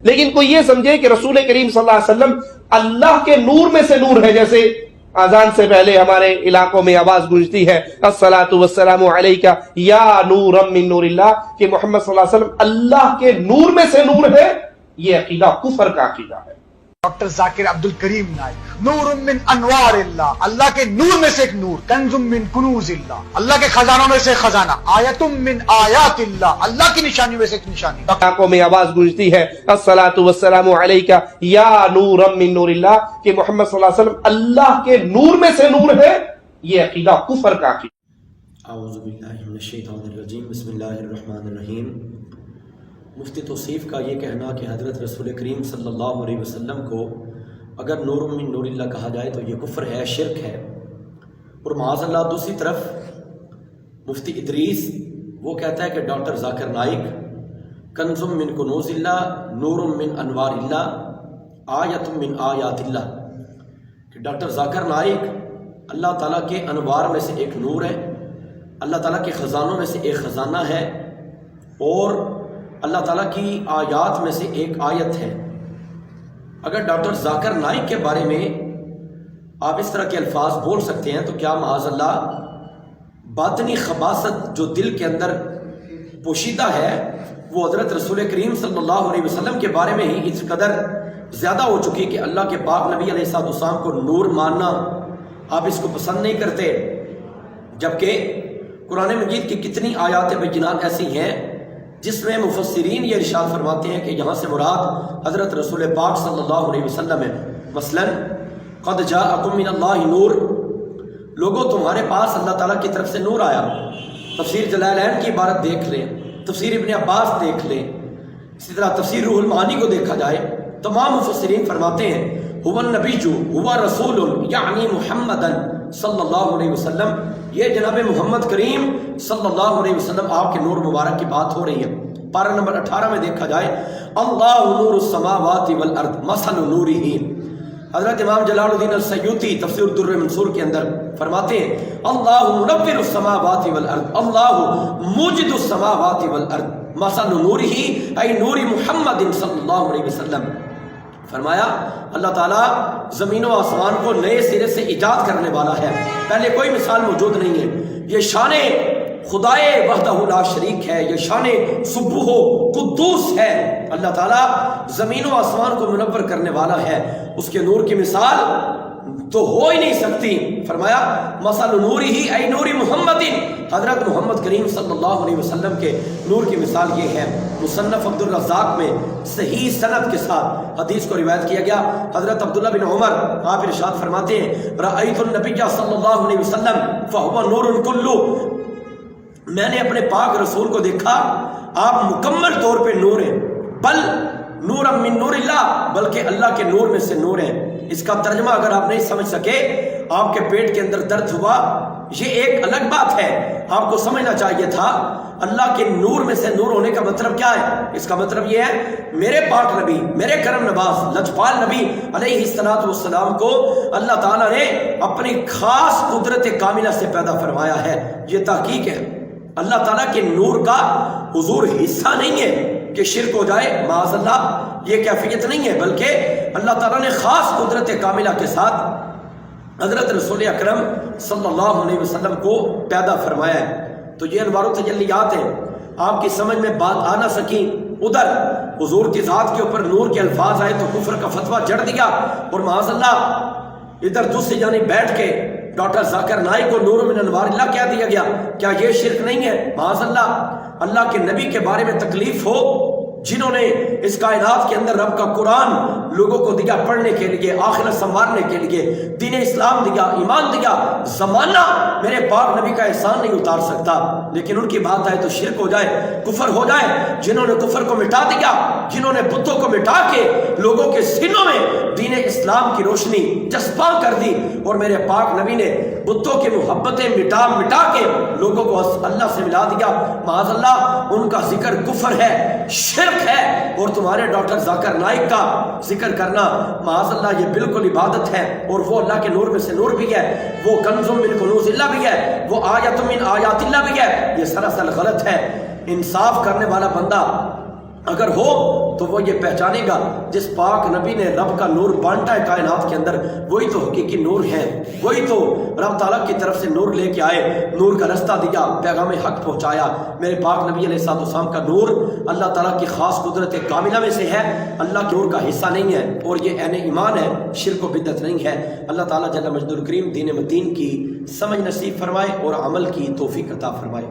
لیکن کوئی یہ سمجھے کہ رسول کریم صلی اللہ علیہ وسلم اللہ کے نور میں سے نور ہے، جیسے اذان سے پہلے ہمارے علاقوں میں آواز گونجتی ہے الصلاۃ والسلام علیک یا نورا من نور اللہ، کہ محمد صلی اللہ علیہ وسلم اللہ کے نور میں سے نور ہے، یہ عقیدہ کفر کا عقیدہ ہے۔ ڈاکٹر ذاکر عبد الکریم نائک، نور من انوار اللہ، اللہ کے نور میں سے ایک نور، کنز من کنوز اللہ، اللہ کے خزانوں میں سے خزانہ، آیت من آیات اللہ، اللہ کی نشانیوں میں سے ایک نشانی۔ علاقوں میں آواز گونجتی ہے الصلاۃ والسلام علیک یا نورا من نور اللہ، کہ محمد صلی اللہ علیہ وسلم اللہ کے نور میں سے نور ہے، یہ عقیدہ کفر کا عقیدہ۔ اعوذ باللہ من الشیطان الرجیم، بسم اللہ الرحمن الرحیم۔ مفتی توصیف کا یہ کہنا کہ حضرت رسول کریم صلی اللہ علیہ وسلم کو اگر نور من نور اللہ کہا جائے تو یہ کفر ہے، شرک ہے۔ اور معاذ اللہ دوسری طرف مفتی ادریس وہ کہتا ہے کہ ڈاکٹر ذاکر نائک کنز من کنوز اللہ، نور من انوار اللہ، آیت من آیات اللہ، کہ ڈاکٹر ذاکر نائک اللہ تعالیٰ کے انوار میں سے ایک نور ہے، اللہ تعالیٰ کے خزانوں میں سے ایک خزانہ ہے، اور اللہ تعالیٰ کی آیات میں سے ایک آیت ہے۔ اگر ڈاکٹر ذاکر نائک کے بارے میں آپ اس طرح کے الفاظ بول سکتے ہیں تو کیا معاذ اللہ باطنی خباثت جو دل کے اندر پوشیدہ ہے وہ حضرت رسول کریم صلی اللہ علیہ وسلم کے بارے میں ہی اس قدر زیادہ ہو چکی کہ اللہ کے پاک نبی علیہ السلام کو نور ماننا آپ اس کو پسند نہیں کرتے، جبکہ قرآن مجید کی کتنی آیات بینات ایسی ہیں جس میں مفسرین یہ ارشاد فرماتے ہیں کہ یہاں سے مراد حضرت رسول پاک صلی اللہ علیہ وسلم ہے۔ مثلا قد جاءکم من اللہ نور، لوگوں تمہارے پاس اللہ تعالیٰ کی طرف سے نور آیا۔ تفسیر جلالین کی عبارت دیکھ لیں، تفسیر ابن عباس دیکھ لیں، اسی طرح تفسیر روح المعانی کو دیکھا جائے، تمام مفسرین فرماتے ہیں هو النبی هو رسول یعنی محمد صلی اللہ علیہ وسلم، یہ جناب محمد کریم صلی اللہ علیہ وسلم آپ کے نور مبارک کی بات ہو رہی ہے۔ پارہ نمبر 18 میں دیکھا جائے اللہ نور السماوات والارض مثل نورہ، حضرت امام جلال الدین السیوطی تفسیر الدر منصور کے اندر فرماتے ہیں اللہ منور السماوات والارض، اللہ موجد السماوات والارض مثل نورہ ای نور محمد صلی اللہ علیہ وسلم۔ فرمایا اللہ تعالیٰ زمین و آسمان کو نئے سرے سے ایجاد کرنے والا ہے، پہلے کوئی مثال موجود نہیں ہے۔ یہ شان خدائے وحدہ لا شریک ہے، یہ شان سبوح و قدوس ہے۔ اللہ تعالیٰ زمین و آسمان کو منور کرنے والا ہے، اس کے نور کی مثال تو ہو ہی نہیں سکتی۔ فرمایا مثل نورہ ای نور محمد، حضرت محمد کریم صلی اللہ علیہ وسلم کے نور کی مثال یہ ہے۔ مصنف عبد الرزاق میں صحیح سند کے ساتھ حدیث کو روایت کیا گیا، حضرت عبداللہ بن عمر آپ ارشاد فرماتے ہیں رأیت النبی صلی اللہ علیہ وسلم فہو نور کلو، میں نے اپنے پاک رسول کو دیکھا آپ مکمل طور پہ نور ہیں، بل نور من نور اللہ، بلکہ اللہ کے نور میں سے نور ہیں۔ اس کا ترجمہ اگر آپ نہیں سمجھ سکے، آپ کے پیٹ کے اندر درد ہوا، یہ ایک الگ بات ہے، آپ کو سمجھنا چاہیے تھا اللہ کے نور میں سے نور ہونے کا مطلب کیا ہے۔ اس کا مطلب یہ ہے میرے پاک نبی، میرے کرم نواز لجپال نبی علیہ الصلوۃ والسلام کو اللہ تعالیٰ نے اپنی خاص قدرت کاملہ سے پیدا فرمایا ہے۔ یہ تحقیق ہے، اللہ تعالیٰ کے نور کا حضور حصہ نہیں ہے کہ شرک ہو جائے، معاذ اللہ یہ کیفیت نہیں ہے، بلکہ اللہ تعالیٰ نے خاص قدرت کاملہ کے ساتھ حضرت رسول اکرم صلی اللہ علیہ وسلم کو پیدا فرمایا ہے۔ تو یہ انوار و تجلیات ہیں، آپ کی سمجھ میں بات آ نہ سکی، ادھر حضور کی ذات کے اوپر نور کے الفاظ آئے تو کفر کا فتویٰ جڑ دیا، اور معاذ اللہ ادھر دوسری جانب بیٹھ کے ڈاکٹر ذاکر نائک کو نور من انوار اللہ کیا دیا گیا۔ کیا یہ شرک نہیں ہے؟ معاذ اللہ کے نبی کے بارے میں تکلیف ہو، جنہوں نے اس کائنات کے اندر رب کا قرآن لوگوں کو دیا پڑھنے کے لیے، آخرت سنوارنے کے لیے، دین اسلام دیا، ایمان دیا، زمانہ میرے پاک نبی کا احسان نہیں اتار سکتا، لیکن ان کی بات آئے تو شرک ہو جائے، کفر ہو جائے۔ جنہوں نے کفر کو مٹا دیا، جنہوں نے بتوں کو مٹا کے لوگوں کے سینوں میں دین اسلام کی روشنی جذبہ کر دی، اور میرے پاک نبی نے بتوں کی محبتیں مٹا مٹا کے لوگوں کو اللہ سے ملا دیا، معاذ اللہ ان کا ذکر کفر ہے، شرک ہے۔ اور تمہارے ڈاکٹر ذاکر نائک کا ذکر کرنا معاذ اللہ یہ بالکل عبادت ہے، اور وہ اللہ کے نور میں سے نور بھی ہے، وہ کنز من کنوز اللہ بھی ہے، وہ آیت من آیات اللہ بھی ہے۔ یہ سراسر غلط ہے۔ انصاف کرنے والا بندہ اگر ہو تو وہ یہ پہچانے گا جس پاک نبی نے رب کا نور بانٹا ہے کائنات کے اندر، وہی تو حقیقی نور ہے، وہی تو رب تعالیٰ کی طرف سے نور لے کے آئے، نور کا رستہ دیا، پیغام حق پہنچایا۔ میرے پاک نبی علیہ الصلوۃ والسلام کا نور اللہ تعالیٰ کی خاص قدرت کاملہ میں سے ہے، اللہ کے نور کا حصہ نہیں ہے، اور یہ عین ایمان ہے، شرک و بدعت نہیں ہے۔ اللہ تعالیٰ جل مجدہ الکریم دین متین کی سمجھ نصیب فرمائے اور عمل کی توفیق عطا فرمائے۔